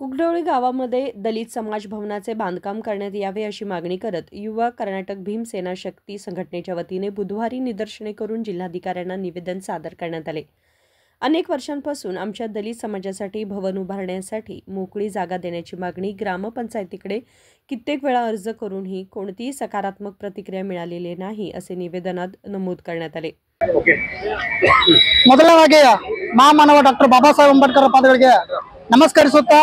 कुकडोळी गावामध्ये दलित समाज भवनाचे बांधकाम करण्यात यावे अशी मागणी करत युवा कर्नाटक भीमसेना शक्ती संघटनेच्या वतीने बुधवारी निदर्शने करून जिल्हाधिकाऱ्यांना निवेदन सादर करण्यात आले। अनेक वर्षांपासून आमच्या दलित समाजासाठी भवन उभारण्यासाठी मोकळी जागा देण्याची मागणी ग्रामपंचायतीकडे कित्येक वेळा अर्ज करूनही कोणतीही सकारात्मक प्रतिक्रिया मिळालेली नाही असे निवेदनात नमूद करण्यात आले। ಮೊದಲನೇದಾಗಿ ಮಹಾಮಾನವ ಡಾಕ್ಟರ್ ಬಾಬಾ ಸಾಹೇಬ್ ಅಂಬೇಡ್ಕರ್ ಪಾದಗಳಿಗೆ ನಮಸ್ಕರಿಸುತ್ತಾ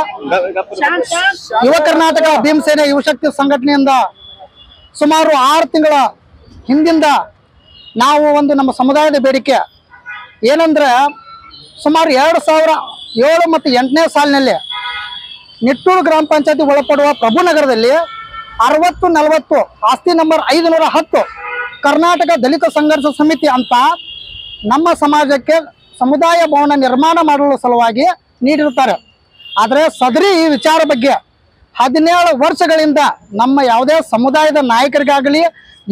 ಯುವ ಕರ್ನಾಟಕ ಭೀಮಸೇನೆ ಯುವಶಕ್ತಿ ಸಂಘಟನೆಯಿಂದ ಸುಮಾರು 6 ತಿಂಗಳ ಹಿಂದಿಂದ ನಾವು ಒಂದು ನಮ್ಮ ಸಮುದಾಯದ ಬೇಡಿಕೆ ಏನಂದ್ರೆ ಸುಮಾರು 2007 ಮತ್ತು 8ನೇ ಸಾಲಿನಲ್ಲಿ ನಿಟ್ಟೂರು ಗ್ರಾಮ ಪಂಚಾಯತಿ ಒಳಪಡುವ ಪ್ರಭುನಗರದಲ್ಲಿ 60-40 ಆಸ್ತಿ ನಂಬರ್ 510 ಕರ್ನಾಟಕ ದಲಿತ ಸಂಘರ್ಷ ಸಮಿತಿ ಅಂತ ನಮ್ಮ ಸಮಾಜಕ್ಕೆ ಸಮುದಾಯ ಭವನ ನಿರ್ಮಾಣ ಮಾಡಲು ಸಲುವಾಗಿ ನೀಡಿರುತ್ತಾರೆ। ಆದರೆ ಸದರಿ ಈ ವಿಚಾರ ಬಗ್ಗೆ 17 ವರ್ಷಗಳಿಂದ ನಮ್ಮ ಯಾವುದೇ ಸಮುದಾಯದ ನಾಯಕರಿಗಾಗಲಿ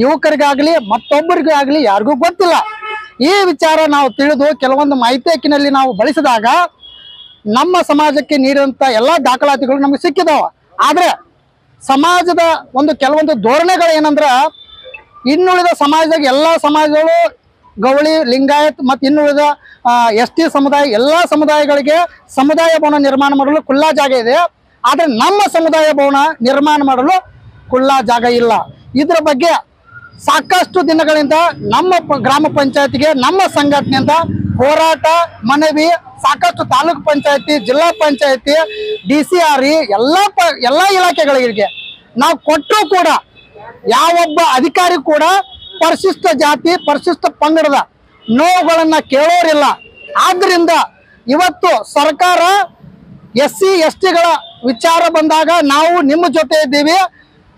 ಯುವಕರಿಗಾಗಲಿ ಮತ್ತೊಬ್ಬರಿಗಾಗಲಿ ಯಾರಿಗೂ ಗೊತ್ತಿಲ್ಲ। ಈ ವಿಚಾರ ನಾವು ತಿಳಿದು ಕೆಲವೊಂದು ಮಾಹಿತಿ ಹಕ್ಕಿನಲ್ಲಿ ನಾವು ಬಳಸಿದಾಗ ನಮ್ಮ ಸಮಾಜಕ್ಕೆ ನೀಡಿದಂಥ ಎಲ್ಲ ದಾಖಲಾತಿಗಳು ನಮಗೆ ಸಿಕ್ಕಿದಾವೆ। ಆದರೆ ಸಮಾಜದ ಒಂದು ಕೆಲವೊಂದು ಧೋರಣೆಗಳು ಏನಂದ್ರೆ ಇನ್ನುಳಿದ ಸಮಾಜದಾಗ ಎಲ್ಲ ಸಮಾಜಗಳು ಗವಳಿ ಲಿಂಗಾಯತ್ ಮತ್ತು ಇನ್ನುಳಿದ ST ಸಮುದಾಯ ಎಲ್ಲ ಸಮುದಾಯಗಳಿಗೆ ಸಮುದಾಯ ಭವನ ನಿರ್ಮಾಣ ಮಾಡಲು ಖುಲ್ಲಾ ಜಾಗ ಇದೆ। ಆದರೆ ನಮ್ಮ ಸಮುದಾಯ ಭವನ ನಿರ್ಮಾಣ ಮಾಡಲು ಖುಲ್ಲಾ ಜಾಗ ಇಲ್ಲ। ಇದರ ಬಗ್ಗೆ ಸಾಕಷ್ಟು ದಿನಗಳಿಂದ ನಮ್ಮ ಗ್ರಾಮ ಪಂಚಾಯತಿಗೆ ನಮ್ಮ ಸಂಘಟನೆಯಿಂದ ಹೋರಾಟ ಮನವಿ ಸಾಕಷ್ಟು ತಾಲೂಕು ಪಂಚಾಯತಿ ಜಿಲ್ಲಾ ಪಂಚಾಯತಿ DCRE ಎಲ್ಲ ಇಲಾಖೆಗಳಿಗೆ ನಾವು ಕೊಟ್ಟರೂ ಕೂಡ ಯಾವೊಬ್ಬ ಅಧಿಕಾರಿ ಕೂಡ ಪರಿಶಿಷ್ಟ ಜಾತಿ ಪರಿಶಿಷ್ಟ ಪಂಗಡದ ನೋವುಗಳನ್ನು ಕೇಳೋರಿಲ್ಲ। ಆದ್ದರಿಂದ ಇವತ್ತು ಸರ್ಕಾರ SC STಗಳ ವಿಚಾರ ಬಂದಾಗ ನಾವು ನಿಮ್ಮ ಜೊತೆ ಇದ್ದೀವಿ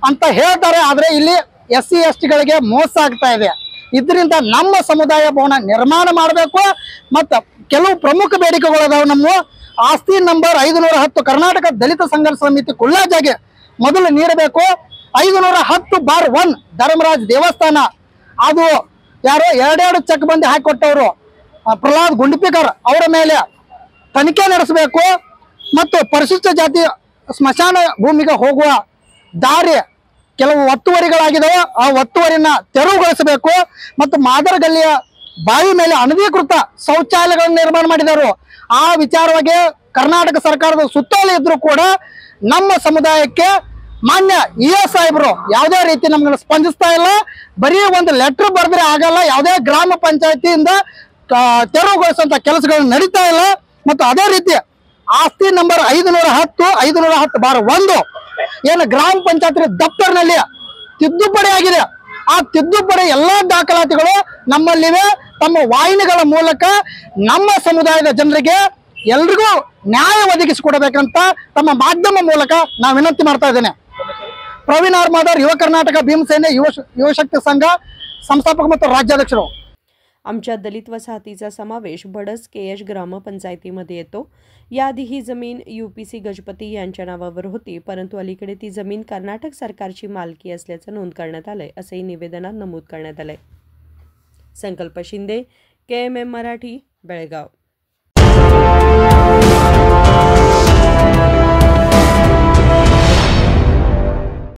ಅಂತ ಹೇಳ್ತಾರೆ। ಆದರೆ ಇಲ್ಲಿ SC STಗಳಿಗೆ ಮೋಸ ಆಗ್ತಾ ಇದೆ। ಇದರಿಂದ ನಮ್ಮ ಸಮುದಾಯ ಭವನ ನಿರ್ಮಾಣ ಮಾಡಬೇಕು ಮತ್ತು ಕೆಲವು ಪ್ರಮುಖ ಬೇಡಿಕೆಗಳು ಅದಾವೆ। ನಮ್ಮ ಆಸ್ತಿ ನಂಬರ್ 510 ಕರ್ನಾಟಕ ದಲಿತ ಸಂಘರ್ಷ ಸಮಿತಿ ಖುಲ್ಲಾ ಜಾಗ ಮೊದಲು ನೀಡಬೇಕು। 510/1 ಧರ್ಮರಾಜ್ ದೇವಸ್ಥಾನ ಅದು ಯಾರೋ 2 ಚೆಕ್ ಬಂದಿ ಹಾಕಿಕೊಟ್ಟವರು ಪ್ರಹ್ಲಾದ್ ಗುಂಡಪಿಕರ್ ಅವರ ಮೇಲೆ ತನಿಖೆ ನಡೆಸಬೇಕು ಮತ್ತು ಪರಿಶಿಷ್ಟ ಜಾತಿ ಸ್ಮಶಾನ ಭೂಮಿಗೆ ಹೋಗುವ ದಾರಿ ಕೆಲವು ಒತ್ತುವರಿಗಳಾಗಿದ್ದಾವೆ, ಆ ಒತ್ತುವರಿನ ತೆರವುಗೊಳಿಸಬೇಕು ಮತ್ತು ಮಾದರಗಲ್ಲಿಯ ಬಾವಿ ಮೇಲೆ ಅನಧಿಕೃತ ಶೌಚಾಲಯಗಳನ್ನು ನಿರ್ಮಾಣ ಮಾಡಿದರು। ಆ ವಿಚಾರವಾಗಿ ಕರ್ನಾಟಕ ಸರ್ಕಾರದ ಸುತ್ತೋಲೆ ಇದ್ರೂ ಕೂಡ ನಮ್ಮ ಸಮುದಾಯಕ್ಕೆ ಮಾನ್ಯ ES ಸಾಹೇಬರು ಯಾವುದೇ ರೀತಿ ನಮ್ಗೆ ಸ್ಪಂದಿಸ್ತಾ ಇಲ್ಲ। ಬರೀ ಒಂದು ಲೆಟರ್ ಬರೆದ್ರೆ ಆಗಲ್ಲ, ಯಾವುದೇ ಗ್ರಾಮ ಪಂಚಾಯತಿಯಿಂದ ತೆರವುಗೊಳಿಸುವಂತ ಕೆಲಸಗಳು ನಡೀತಾ ಇಲ್ಲ। ಮತ್ತು ಅದೇ ರೀತಿ ಆಸ್ತಿ ನಂಬರ್ 510/1 ಏನು ಗ್ರಾಮ ಪಂಚಾಯತ್ ದಫ್ತರ್ನಲ್ಲಿ ತಿದ್ದುಪಡಿ ಆಗಿದೆ, ಆ ತಿದ್ದುಪಡಿ ಎಲ್ಲ ದಾಖಲಾತಿಗಳು ನಮ್ಮಲ್ಲಿವೆ। ತಮ್ಮ ವಾಹಿನಿಗಳ ಮೂಲಕ ನಮ್ಮ ಸಮುದಾಯದ ಜನರಿಗೆ ಎಲ್ರಿಗೂ ನ್ಯಾಯ ಒದಗಿಸಿಕೊಡಬೇಕಂತ ತಮ್ಮ ಮಾಧ್ಯಮ ಮೂಲಕ ನಾನು ವಿನಂತಿ ಮಾಡ್ತಾ ಇದ್ದೇನೆ। ಪ್ರವೀಣ್ ಆರ್ ಮಾದರ್ ಯುವ कर्नाटक भीमसेने युवशक्ती संघ संस्थापक ಮತ್ತು राज्याध्यक्षರು। आमच्या दलित वसाहतीचा समावेश बडस KH ग्रामपंचायतीमध्ये येतो। याआधी ही जमीन UPC गजपती यांच्या नावावर होती, परंतु अलीकडे ती जमीन कर्नाटक सरकारची मालकी असल्याचं नोंद करण्यात आलंय असेही निवेदनात नमूद करण्यात आलंय। संकल्प शिंदे KMM मराठी बेळगाव।